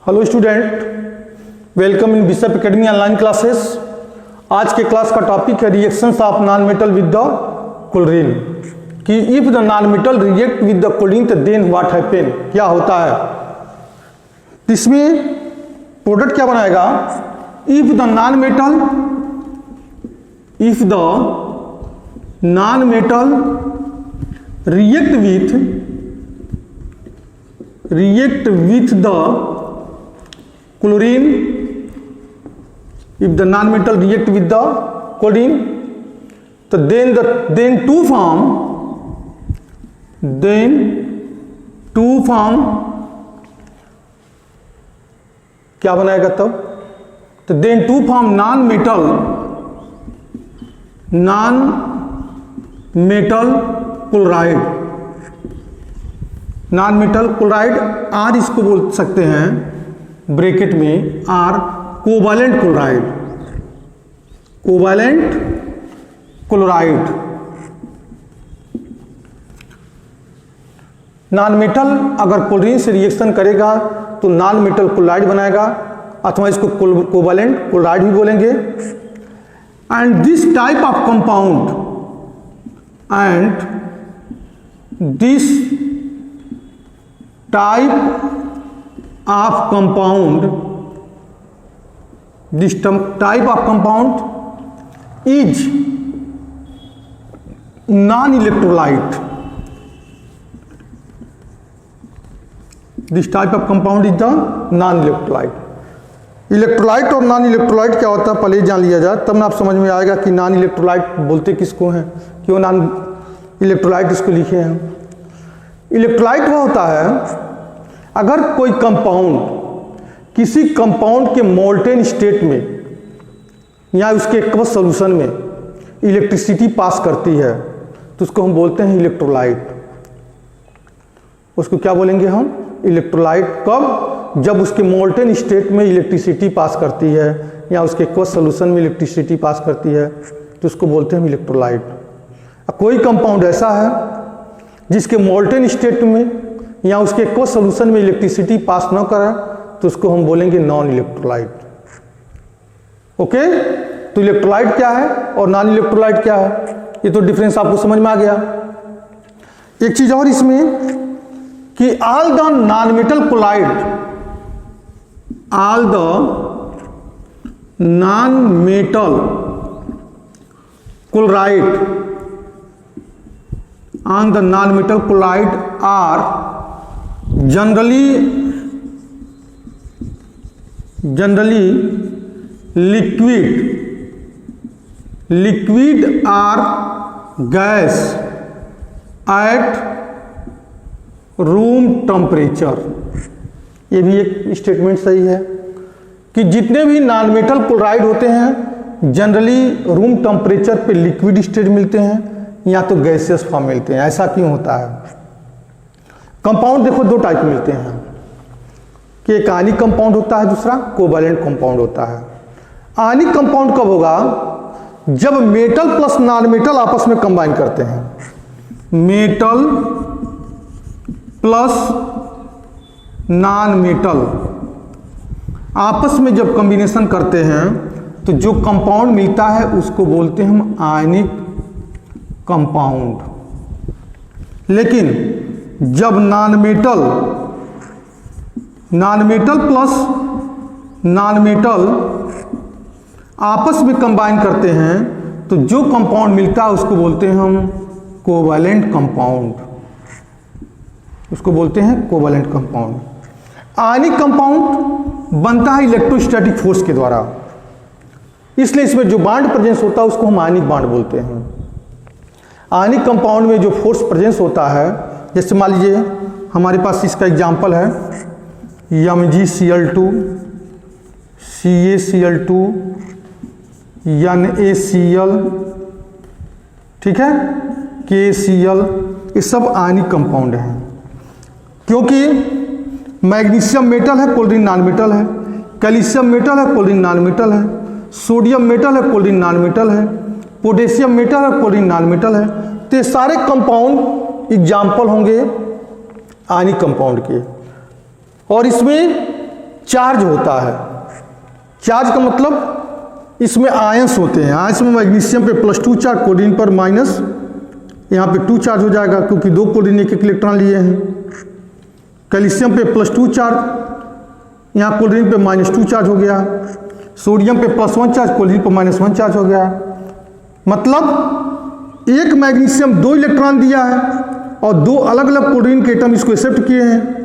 Hello student, welcome in Bishop Academy online classes. आज के class का टॉपिक है reactions of non metal with the chlorine. कि if the non metal react with the chlorine तो then what happen, क्या होता है। इसमें प्रोडक्ट क्या बनाएगा। If the non metal react with the chlorine, if the non-metal react with the chlorine, so then two form क्या बनाएगा तब। तो then two form non-metal chloride, non metal chloride or इसको बोल सकते हैं ब्रैकेट में or covalent chloride. Non metal अगर क्लोरीन से रिएक्शन करेगा तो नॉन मेटल क्लोराइड बनाएगा, अथवा इसको कोवैलेंट क्लोराइड भी बोलेंगे। And this type of compound is non-electrolyte. This type of compound is the non-electrolyte. Electrolyte और नॉन इलेक्ट्रोलाइट क्या होता है पहले जान लिया जाए, तब ना आप समझ में आएगा कि नॉन इलेक्ट्रोलाइट बोलते किसको हैं, क्यों नॉन इलेक्ट्रोलाइट इसको लिखे हैं। इलेक्ट्रोलाइट वो होता है अगर कोई कंपाउंड किसी कंपाउंड के मोल्टेन स्टेट में या उसके एक्वस सॉल्यूशन में इलेक्ट्रिसिटी पास करती है तो उसको हम बोलते हैं इलेक्ट्रोलाइट। उसको क्या बोलेंगे हम, इलेक्ट्रोलाइट। कब, जब उसके मोल्टेन स्टेट में इलेक्ट्रिसिटी पास करती है या उसके एक्वस सॉल्यूशन में इलेक्ट्रिसिटी पास करती है तो उसको बोलते हैं इलेक्ट्रोलाइट। कोई कंपाउंड ऐसा है जिसके मोल्टेन स्टेट में या उसके एक्वस सॉल्यूशन में इलेक्ट्रिसिटी पास न करे तो उसको हम बोलेंगे नॉन इलेक्ट्रोलाइट। ओके, तो इलेक्ट्रोलाइट क्या है और नॉन इलेक्ट्रोलाइट क्या है, ये तो डिफरेंस आपको समझ में आ गया। एक चीज और इसमें कि all the non metal chloride on the non metal chloride are generally liquid or gas at room temperature. ये भी एक स्टेटमेंट सही है कि जितने भी नॉन मेटल क्लोराइड होते हैं जनरली रूम टेम्परेचर पे लिक्विड स्टेट मिलते हैं या तो गैसियस फॉर्म मिलते हैं। ऐसा क्यों होता है। कंपाउंड देखो दो टाइप मिलते हैं कि एक आयनिक कंपाउंड होता है, दूसरा कोवैलेंट कंपाउंड होता है। आयनिक कंपाउंड कब होगा, जब मेटल प्लस नॉन मेटल आपस में कंबाइन करते हैं। मेटल प्लस नॉन मेटल आपस में जब कॉम्बिनेशन करते हैं तो जो कंपाउंड मिलता है उसको बोलते हैं हम आयनिक कंपाउंड। लेकिन जब non metal plus non metal आपस में कंबाइन करते हैं तो जो कंपाउंड मिलता है उसको बोलते हैं हम कोवैलेंट कंपाउंड। उसको बोलते हैं कोवैलेंट कंपाउंड। आयनिक कंपाउंड बनता है इलेक्ट्रोस्टैटिक फोर्स के द्वारा, इसलिए इसमें जो बॉन्ड प्रेजेंस होता है उसको हम आयनिक बॉन्ड बोलते हैं। आयनिक कंपाउंड में जो फोर्स प्रेजेंस होता है, जैसे मान लीजिए हमारे पास इसका एग्जाम्पल है MgCl2, CaCl2, NaCl, ठीक है, KCl, ये सब आयनिक कंपाउंड हैं। क्योंकि मैग्नीशियम मेटल है, क्लोरीन नॉन मेटल है, कैल्शियम मेटल है, क्लोरीन नॉन मेटल है, सोडियम मेटल है, क्लोरीन नॉन मेटल है, पोटेशियम मेटल है, क्लोरीन नॉन मेटल है। तो ये सारे कंपाउंड एग्जाम्पल होंगे आयनिक कंपाउंड के। और इसमें चार्ज होता है। चार्ज का मतलब इसमें आयंस होते हैं। आयंस में मैग्नीशियम पे +2 चार्ज, क्लोरीन पर माइनस, यहाँ पे 2 चार्ज हो जाएगा क्योंकि 2 क्लोरीन 1 इलेक्ट्रॉन लिए हैं। कैल्शियम पे +2 चार्ज, यहाँ क्लोरीन पे -2 चार्ज हो गया। सोडियम पे +1 चार्ज, क्लोरीन पे -1 चार्ज हो गया। मतलब एक मैग्नीशियम 2 इलेक्ट्रॉन दिया है और 2 अलग अलग क्लोरीन के एटम इसको एक्सेप्ट किए हैं।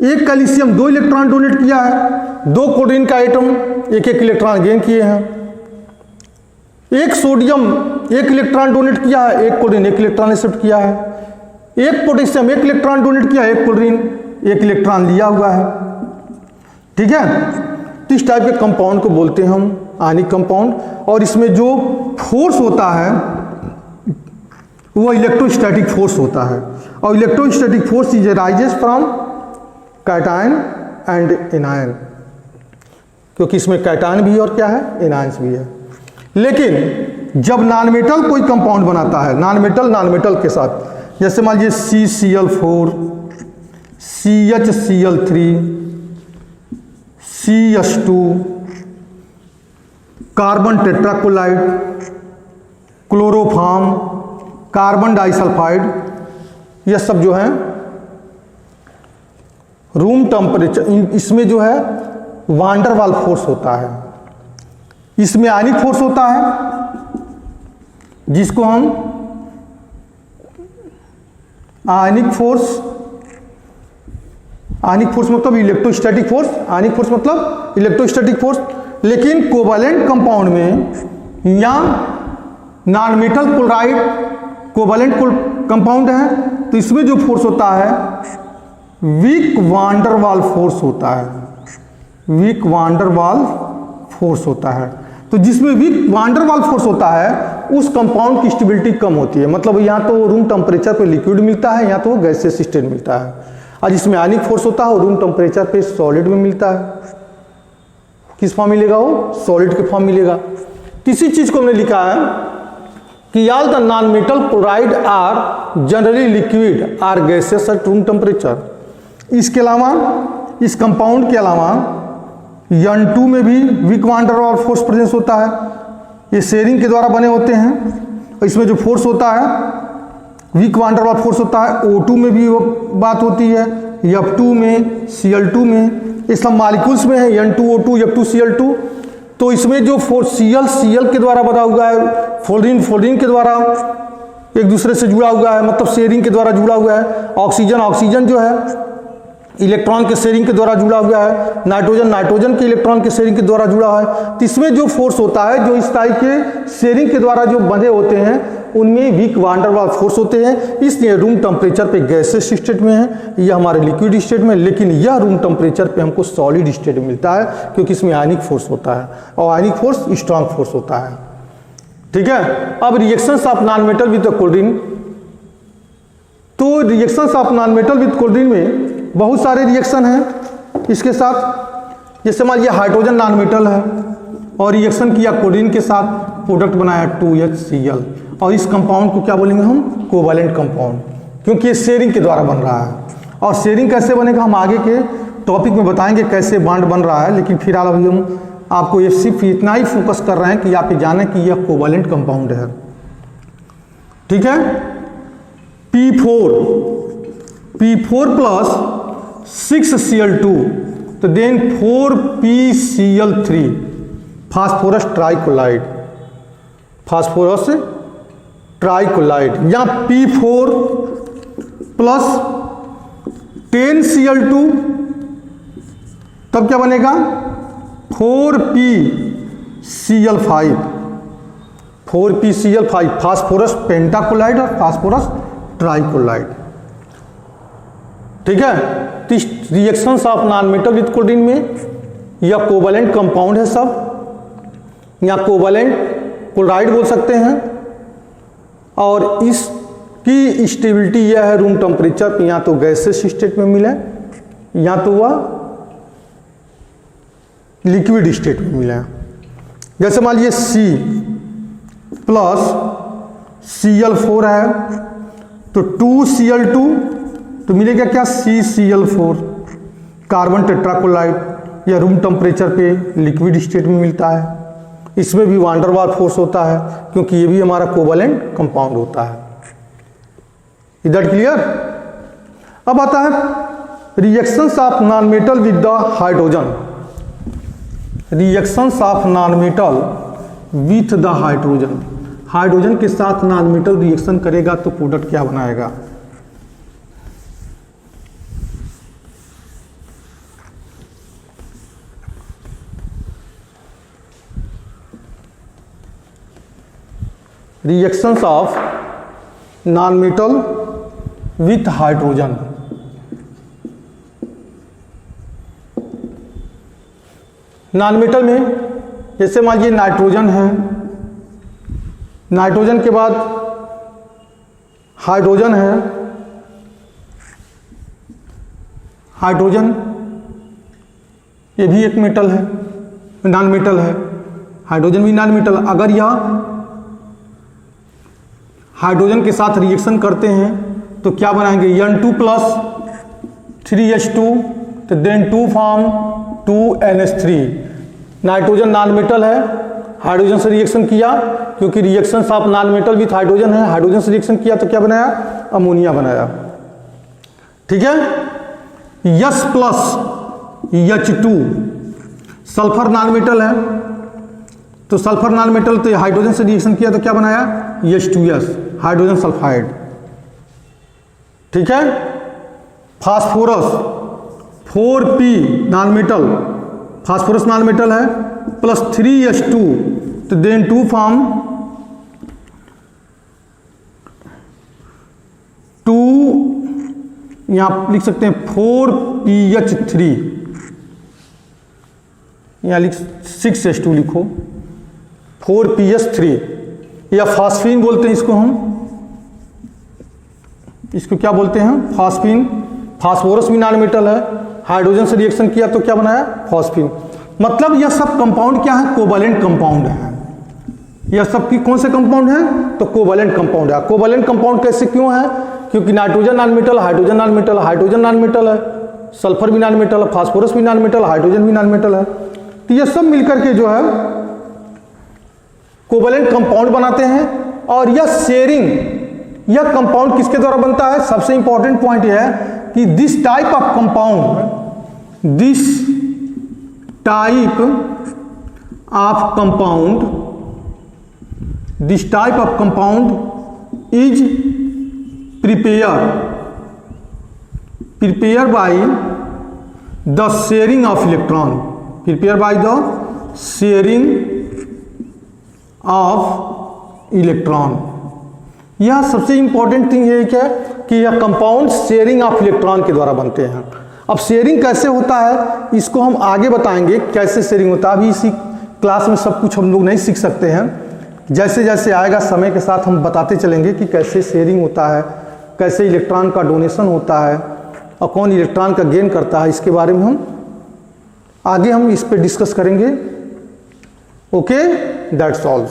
एक कैल्शियम 2 इलेक्ट्रॉन डोनेट किया है, 2 क्लोरीन का एटम 1 इलेक्ट्रॉन गेन किए हैं। एक सोडियम 1 इलेक्ट्रॉन डोनेट किया है, 1 क्लोरीन 1 इलेक्ट्रॉन एक्सेप्ट किया है। एक पोटेशियम 1 इलेक्ट्रॉन डोनेट किया, 1 क्लोरीन 1 इलेक्ट्रॉन लिया हुआ है। ठीक है, तो इस टाइप के कंपाउंड को बोलते हैं हम आयनिक कंपाउंड। और इसमें जो फोर्स होता है वो इलेक्ट्रोस्टैटिक फोर्स होता है। और electrostatic force is rises from cation and anion, क्योंकि इसमें कैटायन भी और क्या है, एनायंस भी है। लेकिन जब नॉन मेटल कोई कंपाउंड बनाता है, नॉन मेटल के साथ, जैसे मान लीजिए CCl4, CHCl3, CH2, carbon tetrachloride, chloroform, carbon disulphide, यह सब जो है रूम टेम्परेचर, इसमें जो है वांडर वाल फोर्स होता है। इसमें आयनिक फोर्स होता है जिसको हम आयनिक फोर्स मतलब इलेक्ट्रोस्टैटिक फोर्स, आयनिक फोर्स मतलब इलेक्ट्रोस्टैटिक फोर्स। लेकिन कोवैलेंट कंपाउंड में या non metal chloride covalent compound है तो इसमें जो फोर्स होता है वीक वांडर वाल फोर्स होता है, वीक वांडर वाल फोर्स होता है। तो जिसमें वीक वांडर वाल फोर्स होता है उस कंपाउंड की स्टेबिलिटी कम होती है। मतलब यहाँ तो रूम टेम्परेचर पे लिक्विड मिलता है, यहाँ तो गैसियस स्टेट मिलता है। और जिसमें आयनिक फोर्स होता है वो रूम टेम्परेचर पे सॉलिड में मिलता है। किस फॉर्म मिलेगा, वो सॉलिड के फॉर्म मिलेगा। किसी चीज को हमने लिखा है कि all the non metal chloride are generally liquid or gases at room temperature. इसके अलावा, इस कंपाउंड के अलावा N2 में भी weak van der Waals force presence होता है। ये शेयरिंग के द्वारा बने होते हैं। इसमें जो फोर्स होता है वीक वांडर वाल फोर्स होता है। O2 में भी वो बात होती है, F2 में, Cl2 में, ये सब मॉलिक्यूल्स में है, N2O2, F2, Cl2। तो इसमें जो फोर्स Cl के द्वारा बना हुआ है, फ्लोरीन के द्वारा एक दूसरे से जुड़ा हुआ है, मतलब शेयरिंग के द्वारा जुड़ा हुआ है। ऑक्सीजन जो है इलेक्ट्रॉन के शेयरिंग के द्वारा जुड़ा हुआ है। नाइट्रोजन के इलेक्ट्रॉन के शेयरिंग के द्वारा जुड़ा है। तो इसमें जो फोर्स होता है, जो इस टाइप के शेयरिंग के द्वारा जो बंधे होते हैं उनमें वीक वांडर वाल फोर्स होते हैं। इसलिए रूम टेम्परेचर पे गैसेस स्टेट में है, यह हमारे लिक्विड स्टेट में, लेकिन यह रूम टेम्परेचर पे हमको सॉलिड स्टेट में मिलता है क्योंकि इसमें आयनिक फोर्स होता है और आयनिक फोर्स स्ट्रांग फोर्स होता है। ठीक है, अब reactions of non metal with chlorine. तो reactions of non metal with chlorine में बहुत सारे रिएक्शन हैं इसके साथ। जैसे मान लीजिए हाइड्रोजन नॉन मेटल है और रिएक्शन किया क्लोरीन के साथ, प्रोडक्ट बनाया 2HCl, और इस कंपाउंड को क्या बोलेंगे हम, कोवैलेंट कंपाउंड, क्योंकि ये शेयरिंग के द्वारा बन रहा है। और शेयरिंग कैसे बनेगा हम आगे के टॉपिक में बताएंगे कैसे बॉन्ड बन रहा है। लेकिन फिलहाल अभी हम आपको ये सिर्फ इतना ही फोकस कर रहे हैं कि आप ये जानें कि यह कोवैलेंट कंपाउंड है। ठीक है, P4 प्लस 6Cl2, तो देन 4PCl3, फास्फोरस ट्राइकोलाइड, या P4 प्लस 10Cl2, तब क्या बनेगा 4PCl5, फास्फोरस पेंटाकोलाइड और फास्फोरस ट्राइकोलाइड। ठीक है, तो reactions of non metal with chlorine में यह कोवैलेंट कंपाउंड है सब, या कोवैलेंट क्लोराइड बोल सकते हैं। और इसकी स्टेबिलिटी यह है रूम टेम्परेचर पे, या तो गैसेस स्टेट में मिले या तो वह लिक्विड स्टेट में मिले। जैसे मान लीजिए C प्लस Cl4 है तो 2Cl2, तो मिलेगा क्या CCl4, कार्बन टेट्राकोलाइड। या रूम टेम्परेचर पे लिक्विड स्टेट में मिलता है। इसमें भी वान डेर वाल फोर्स होता है क्योंकि ये भी हमारा कोवैलेंट कंपाउंड होता है। Is that clear? अब आता है reactions of non metal with the hydrogen. Reactions of non metal with the hydrogen. Hydrogen के साथ नॉन मेटल रिएक्शन करेगा तो प्रोडक्ट क्या बनाएगा? Reactions of non metal with hydrogen. Non metal में जैसे मान लीजिए नाइट्रोजन है, नाइट्रोजन के बाद हाइड्रोजन है, हाइड्रोजन ये भी एक मेटल है, नॉन मेटल है, हाइड्रोजन भी नॉन मेटल। अगर यह हाइड्रोजन के साथ रिएक्शन करते हैं तो क्या बनाएंगे? N2 प्लस 3H2 तो then 2 form 2NH3। Nitrogen non metal है, हाइड्रोजन से रिएक्शन किया क्योंकि reactions of non metal with hydrogen है, हाइड्रोजन से रिएक्शन किया तो क्या बनाया? अमोनिया बनाया। ठीक है। H plus H2 sulphur non metal है, तो सल्फर नॉन मेटल तो हाइड्रोजन से रिएक्शन किया तो क्या बनाया? H2S hydrogen sulphide. ठीक है। Phosphorus 4P non metal, phosphorus non metal है, प्लस 3H2 तो देन 2 फॉर्म 2, यहां लिख सकते हैं 4PH3, यहां 6H2 लिखो, 4PH3 या फास्फीन बोलते हैं इसको, हम इसको क्या बोलते हैं? फास्फीन। फास्फोरस भी नॉन मेटल है, हाइड्रोजन से रिएक्शन किया तो क्या बनाया? फास्फीन। मतलब यह सब कंपाउंड क्या है? कोवैलेंट कंपाउंड है। यह सब की कौन से कंपाउंड है? तो कोवैलेंट कंपाउंड है। कोवैलेंट कंपाउंड कैसे क्यों है? क्योंकि nitrogen non metal, hydrogen non metal, hydrogen non metal है, सल्फर भी नॉन मेटल है, फास्फोरस भी नॉन मेटल, हाइड्रोजन भी नॉन मेटल है, तो यह सब मिलकर के जो है कोवैलेंट कंपाउंड बनाते हैं। और यह शेयरिंग, यह कंपाउंड किसके द्वारा बनता है? सबसे इंपॉर्टेंट पॉइंट यह है कि this type of compound, this type of compound, this type of compound is prepare by the sharing of electron, prepare by the sharing of electron. यह सबसे इंपॉर्टेंट थिंग है क्या कि यह कंपाउंड शेयरिंग ऑफ इलेक्ट्रॉन के द्वारा बनते हैं। अब शेयरिंग कैसे होता है इसको हम आगे बताएंगे, कैसे शेयरिंग होता है। अभी इसी क्लास में सब कुछ हम लोग नहीं सीख सकते हैं, जैसे जैसे आएगा समय के साथ हम बताते चलेंगे कि कैसे शेयरिंग होता है, कैसे इलेक्ट्रॉन का डोनेशन होता है और कौन इलेक्ट्रॉन का गेन करता है। इसके बारे में हम आगे इस पर डिस्कस करेंगे। Okay, that's all.